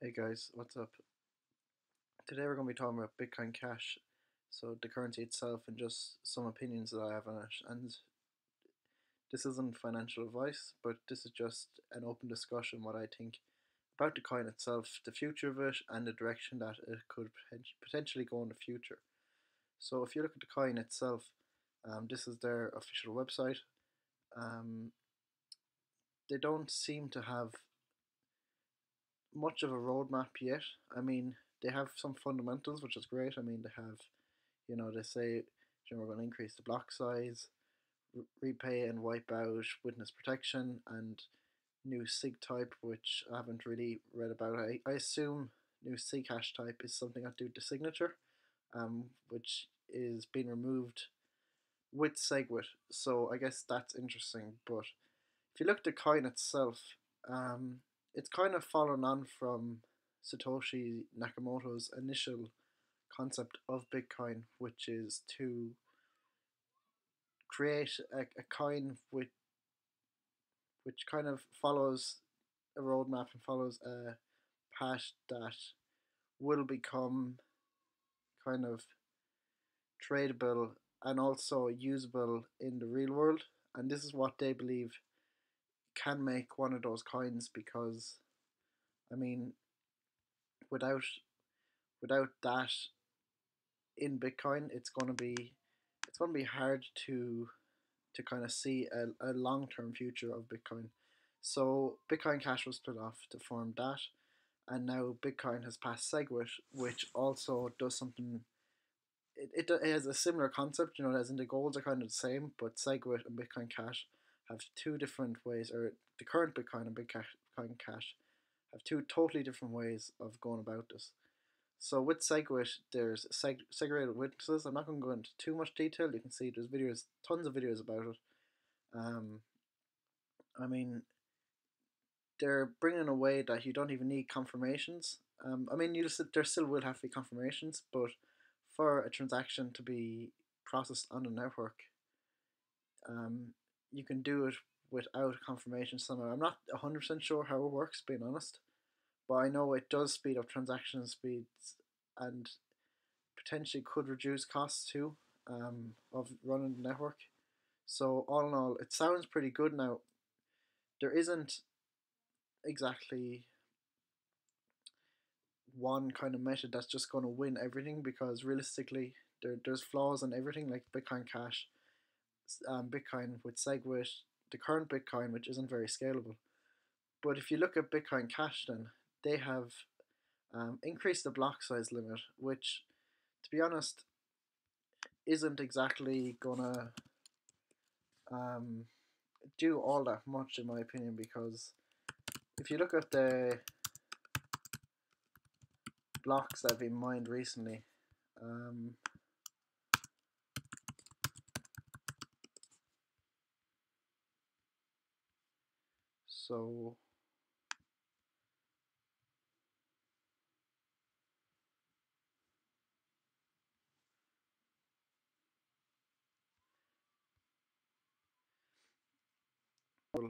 Hey guys, what's up? Today we're going to be talking about Bitcoin Cash, so the currency itself, and just some opinions that I have on it. And this isn't financial advice, but this is just an open discussion what I think about the coin itself, the future of it, and the direction that it could potentially go in the future. So if you look at the coin itself, this is their official website. Um, they don't seem to have much of a roadmap yet. I mean, they have some fundamentals, which is great. I mean, they have, they say, we're going to increase the block size, repay and wipe out witness protection, and new SIG type, which I haven't really read about. I assume new SIG hash type is something that do with the signature, which is being removed with SegWit. So I guess that's interesting. But if you look at the coin itself, um, it's kind of following on from Satoshi Nakamoto's initial concept of Bitcoin, which is to create a coin which kind of follows a roadmap and follows a path that will become kind of tradable and also usable in the real world. And this is what they believe can make one of those coins because, I mean, without that in Bitcoin, it's going to be hard to kind of see a long term future of Bitcoin. So Bitcoin Cash was split off to form that, and now Bitcoin has passed SegWit, which also does something. It has a similar concept, as in the goals are kind of the same, but SegWit and Bitcoin Cash have two different ways, or the current Bitcoin and Bitcoin Cash have two totally different ways of going about this. So with SegWit, there's segregated witnesses. I'm not going to go into too much detail. You can see there's videos, tons of videos about it. Um, I mean, they're bringing a way that you don't even need confirmations. I mean, there still will have to be confirmations, but for a transaction to be processed on the network, um, you can do it without confirmation somehow. I'm not 100% sure how it works, being honest, but I know it does speed up transaction speeds and potentially could reduce costs too, of running the network. So all in all, it sounds pretty good. Now there isn't exactly one kind of method that's just going to win everything, because realistically there's flaws in everything, like Bitcoin Cash, Bitcoin with SegWit, the current Bitcoin, which isn't very scalable. But if you look at Bitcoin Cash, then they have increased the block size limit, which, to be honest, isn't exactly gonna um, do all that much in my opinion, because if you look at the blocks that have been mined recently, so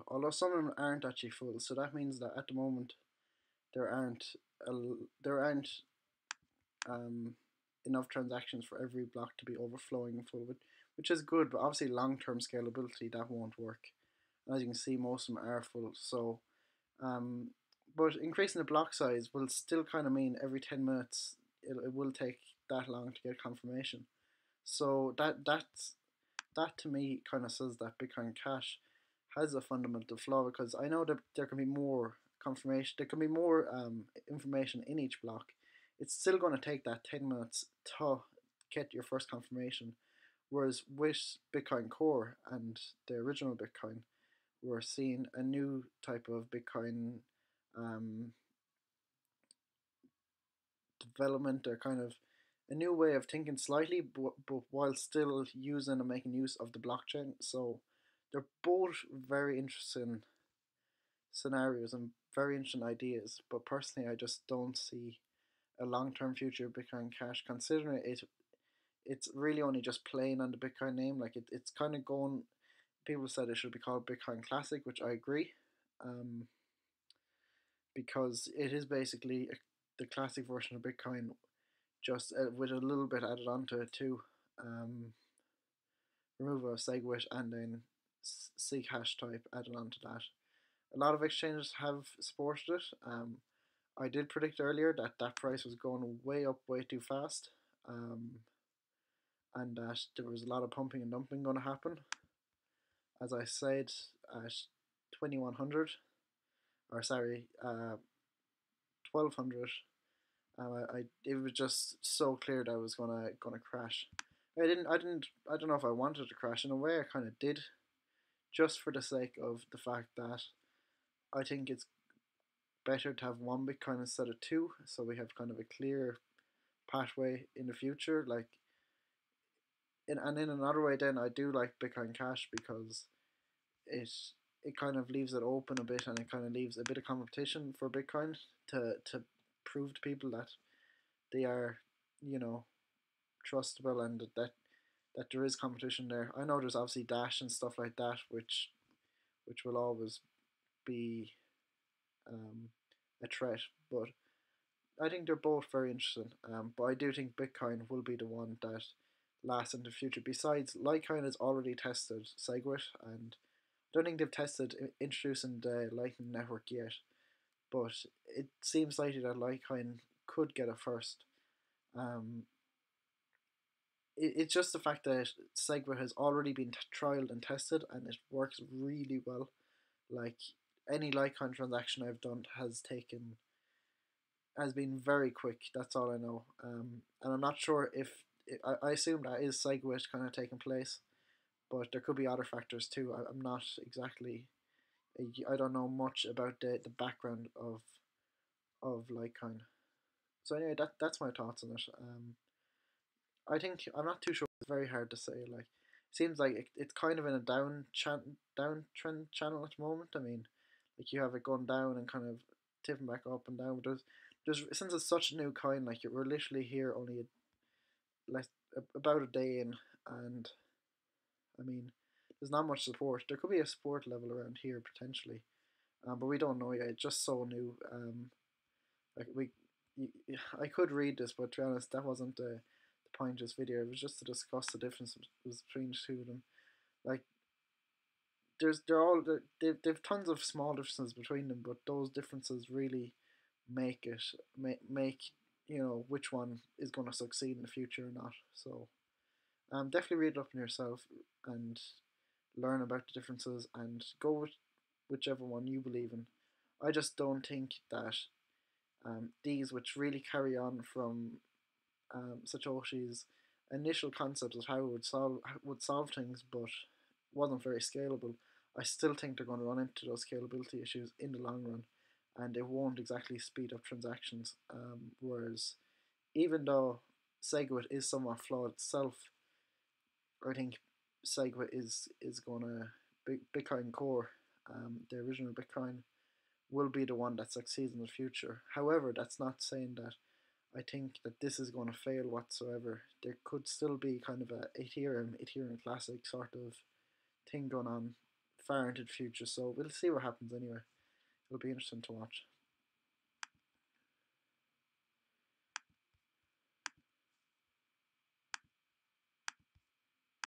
although some of them aren't actually full, so that means that at the moment there aren't there aren't um, enough transactions for every block to be overflowing full, which is good, but obviously long term scalability that won't work. As you can see, most of them are full. So, um, but increasing the block size will still kind of mean every 10 minutes it will take that long to get confirmation. So that to me kind of says that Bitcoin Cash has a fundamental flaw, because I know that there can be more confirmation, there can be more information in each block. It's still going to take that 10 minutes to get your first confirmation. Whereas with Bitcoin Core and the original Bitcoin, we're seeing a new type of Bitcoin um, development, or kind of a new way of thinking slightly, but while still using and making use of the blockchain. So they're both very interesting scenarios and very interesting ideas. But personally, I just don't see a long-term future of Bitcoin Cash, considering it's really only just playing on the Bitcoin name. Like it's kind of going. People said it should be called Bitcoin Classic, which I agree. Um, because it is basically the classic version of Bitcoin, just with a little bit added onto it too. Um, Removal of SegWit and then Sig hash type added onto that. A lot of exchanges have supported it. I did predict earlier that that price was going way up way too fast, and that there was a lot of pumping and dumping going to happen. As I said, at 2100, or sorry, 1200, it was just so clear that it was gonna crash. I don't know if I wanted to crash. In a way, I kind of did, just for the sake of the fact that I think it's better to have one Bitcoin instead of two, so we have kind of a clear pathway in the future. Like, and in another way, then I do like Bitcoin Cash because it it kind of leaves it open a bit, and it kind of leaves a bit of competition for Bitcoin to prove to people that they are, you know, trustable, and that there is competition there. I know there's obviously Dash and stuff like that, which will always be um, a threat, but I think they're both very interesting. But I do think Bitcoin will be the one that lasts in the future. Besides, Litecoin has already tested SegWit, and I don't think they've tested introducing the Lightning Network yet. But it seems likely that Litecoin could get it first. Um, it's just the fact that SegWit has already been trialed and tested, and it works really well. Like, any Litecoin transaction I've done has been very quick. That's all I know. And I'm not sure if I assume that is SegWit kind of taking place, but there could be other factors too. I'm not exactly. I don't know much about the background of Litecoin. So anyway, that's my thoughts on it. I think I'm not too sure. It's very hard to say. Like, it seems like it's kind of in a downtrend channel at the moment. I mean, like, you have it going down and kind of tipping back up and down. But there's since it's such a new coin, like, we're literally here only like about a day in, and I mean, there's not much support. There could be a support level around here potentially, but we don't know yet. It's just so new. Like, I could read this, but to be honest, that wasn't the point of this video. It was just to discuss the difference between the two of them. Like, they've tons of small differences between them, but those differences really make which one is going to succeed in the future or not. So definitely read it up on yourself and learn about the differences and go with whichever one you believe in. I just don't think that these, which really carry on from Satoshi's initial concepts of how it would solve things, but wasn't very scalable. I still think they're going to run into those scalability issues in the long run, and it won't exactly speed up transactions. Whereas, even though SegWit is somewhat flawed itself, I think SegWit is going to Bitcoin Core, the original Bitcoin, will be the one that succeeds in the future. However, that's not saying that I think that this is going to fail whatsoever. There could still be kind of a Ethereum Classic sort of thing going on far into the future. So we'll see what happens anyway. It'll be interesting to watch.